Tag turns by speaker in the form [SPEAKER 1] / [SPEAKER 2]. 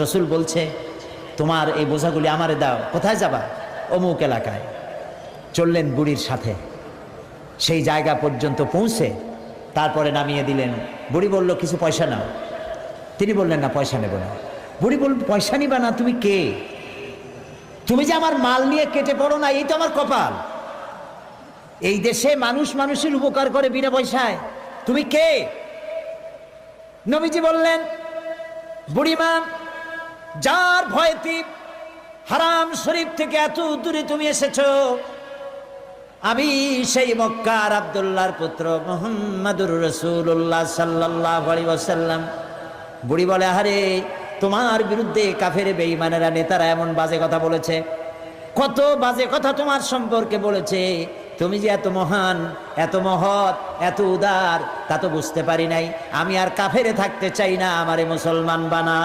[SPEAKER 1] রসুল বলছে তোমার এই বোঝাগুলি আমারে দাও। কোথায় যাবা? অমুক এলাকায়। চললেন বুড়ির সাথে, সেই জায়গা পর্যন্ত পৌঁছে তারপরে নামিয়ে দিলেন। বুড়ি বলল কিছু পয়সা নাও। তিনি বললেন না, পয়সা নেব না। বুড়ি বলল পয়সা নিবা না? তুমি কে? তুমি যে আমার মাল নিয়ে কেটে পড়ো না, এই তো আমার কপাল। এই দেশে মানুষ মানুষের উপকার করে বিনা পয়সায়, তুমি কে? নবীজি বললেন, বুড়িমা, যার ভয়তে হারাম শরীফ থেকে এত দূরে তুমি এসেছো, আমি সেই মক্কার আব্দুল্লাহর পুত্র মুহাম্মাদুর রাসূলুল্লাহ সাল্লাল্লাহু আলাইহি ওয়াসাল্লাম। বুড়ি বলে, আরে তোমার বিরুদ্ধে কাফের বেঈমানেরা নেতারা এমন বাজে কথা বলেছে, কত বাজে কথা তোমার সম্পর্কে বলেছে। তুমি যে এত মহান, এত মহৎ, এত উদার, তা তো বুঝতে পারি নাই। আমি আর কাফেরে থাকতে চাই না, আমারে মুসলমান বানা।